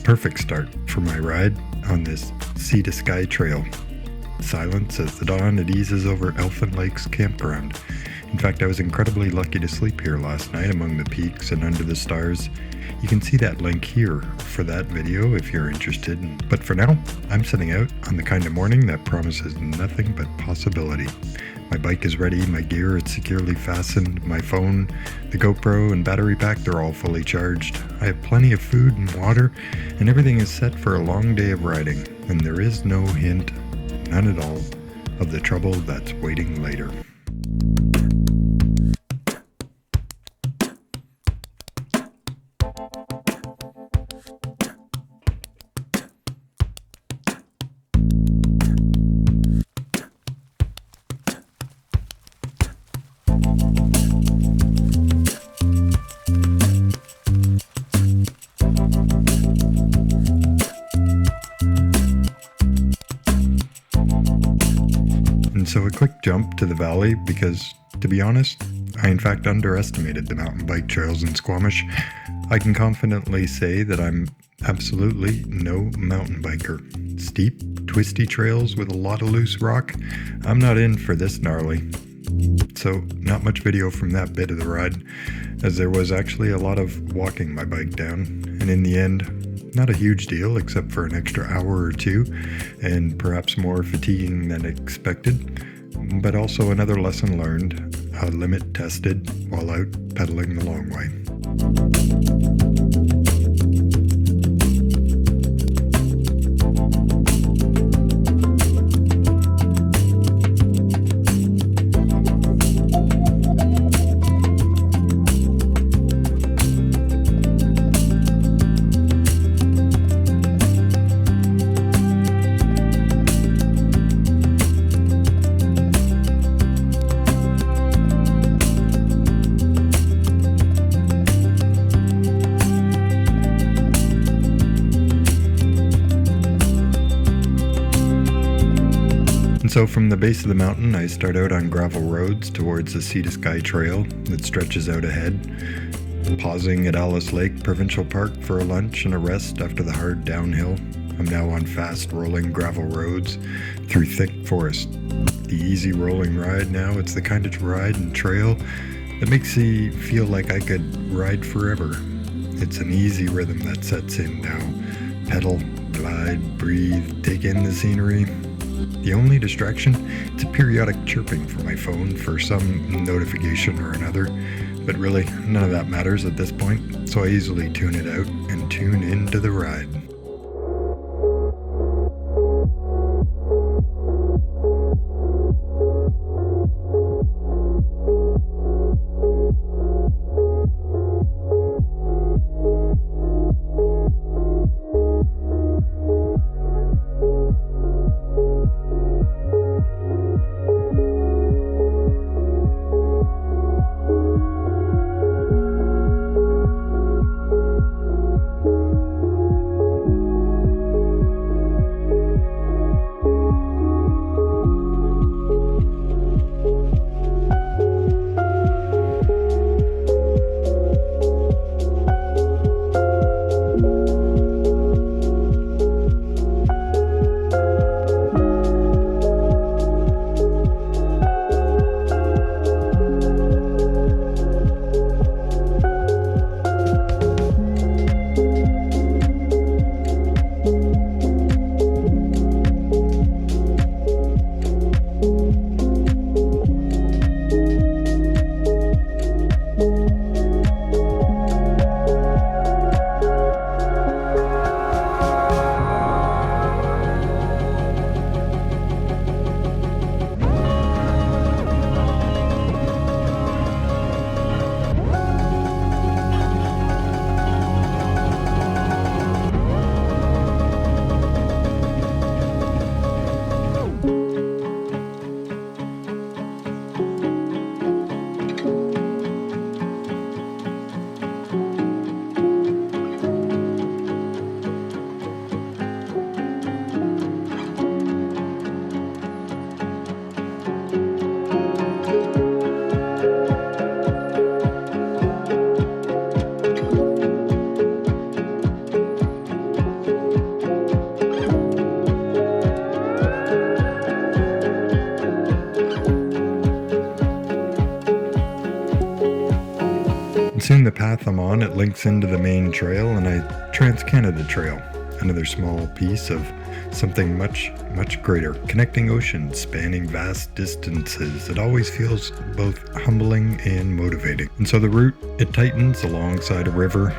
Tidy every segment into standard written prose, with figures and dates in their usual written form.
perfect start for my ride on this sea to sky trail. Silence as the dawn it eases over Elfin Lake's campground. In fact, I was incredibly lucky to sleep here last night among the peaks and under the stars. You can see that link here for that video if you're interested. But for now, I'm setting out on the kind of morning that promises nothing but possibility. My bike is ready, my gear is securely fastened, my phone, the GoPro and battery pack, they're all fully charged. I have plenty of food and water, and everything is set for a long day of riding. And there is no hint, none at all, of the trouble that's waiting later. So a quick jump to the valley because, to be honest, I in fact underestimated the mountain bike trails in Squamish. I can confidently say that I'm absolutely no mountain biker. Steep, twisty trails with a lot of loose rock, I'm not in for this gnarly. So not much video from that bit of the ride, as there was actually a lot of walking my bike down, and in the end, not a huge deal except for an extra hour or two, and perhaps more fatiguing than expected, but also another lesson learned, a limit tested while out pedaling the long way. So from the base of the mountain, I start out on gravel roads towards the Sea to Sky Trail that stretches out ahead, pausing at Alice Lake Provincial Park for a lunch and a rest after the hard downhill. I'm now on fast rolling gravel roads through thick forest. The easy rolling ride now, it's the kind of ride and trail that makes me feel like I could ride forever. It's an easy rhythm that sets in now. Pedal, glide, breathe, take in the scenery. The only distraction, it's a periodic chirping from my phone for some notification or another, but really none of that matters at this point, so I easily tune it out and tune into the ride. And soon the path I'm on, it links into the main trail, and Trans-Canada Trail, another small piece of something much, much greater, connecting oceans, spanning vast distances. It always feels both humbling and motivating. And so the route, it tightens alongside a river.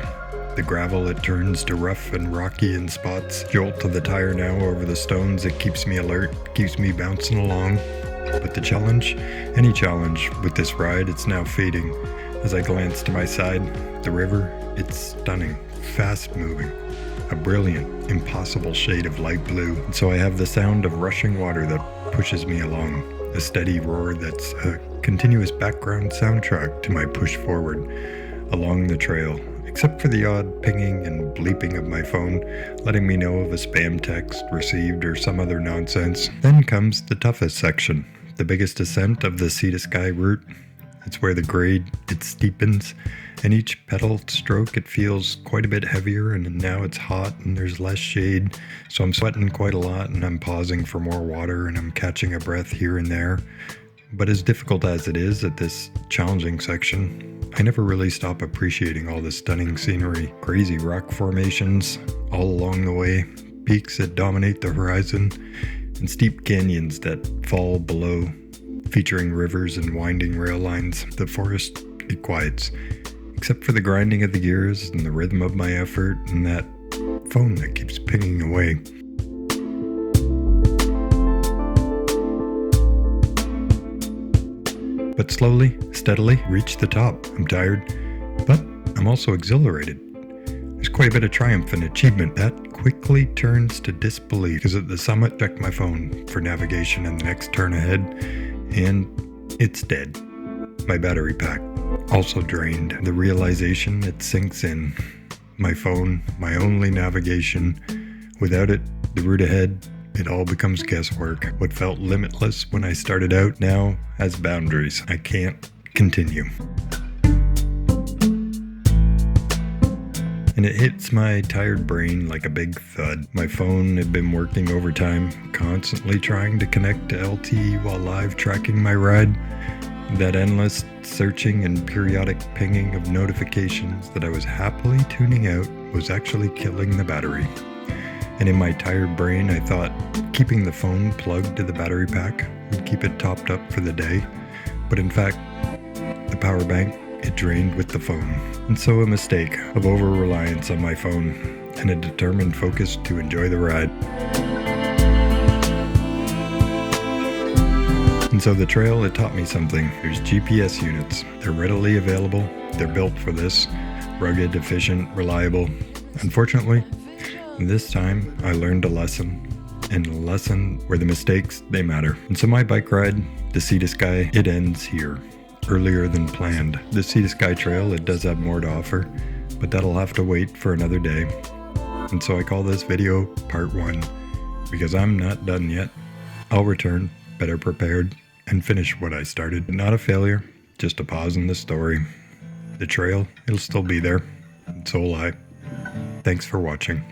The gravel, it turns to rough and rocky in spots. Jolt to the tire now over the stones. It keeps me alert, keeps me bouncing along. But the challenge, any challenge with this ride, it's now fading. As I glance to my side, the river, it's stunning, fast moving. A brilliant, impossible shade of light blue. And so I have the sound of rushing water that pushes me along. A steady roar that's a continuous background soundtrack to my push forward along the trail. Except for the odd pinging and bleeping of my phone, letting me know of a spam text received or some other nonsense. Then comes the toughest section, the biggest ascent of the Sea to Sky route. It's where the grade, it steepens, and each pedal stroke, it feels quite a bit heavier, and now it's hot and there's less shade, so I'm sweating quite a lot, and I'm pausing for more water, and I'm catching a breath here and there. But as difficult as it is at this challenging section, I never really stop appreciating all the stunning scenery, crazy rock formations all along the way, peaks that dominate the horizon, and steep canyons that fall below, featuring rivers and winding rail lines. The forest, it quiets, except for the grinding of the gears and the rhythm of my effort and that phone that keeps pinging away. But slowly, steadily, reach the top. I'm tired, but I'm also exhilarated. There's quite a bit of triumph and achievement. That quickly turns to disbelief, because at the summit, check my phone for navigation and the next turn ahead, and it's dead. My battery pack also drained. The realization, it sinks in. My phone, my only navigation. Without it, the route ahead, it all becomes guesswork. What felt limitless when I started out now has boundaries. I can't continue. And it hits my tired brain like a big thud. My phone had been working overtime, constantly trying to connect to LTE while live tracking my ride. That endless searching and periodic pinging of notifications that I was happily tuning out was actually killing the battery. And in my tired brain, I thought keeping the phone plugged to the battery pack would keep it topped up for the day. But in fact, the power bank, it drained with the phone. And so a mistake of over-reliance on my phone and a determined focus to enjoy the ride. And so the trail, it taught me something. There's GPS units. They're readily available. They're built for this. Rugged, efficient, reliable. Unfortunately, this time I learned a lesson, and a lesson where the mistakes, they matter. And so my bike ride, the Sea to Sky, it ends here, earlier than planned. The Sea to Sky Trail, it does have more to offer, but that'll have to wait for another day. And so I call this video part 1, because I'm not done yet. I'll return, better prepared, and finish what I started. Not a failure, just a pause in the story. The trail, it'll still be there, and so will I. Thanks for watching.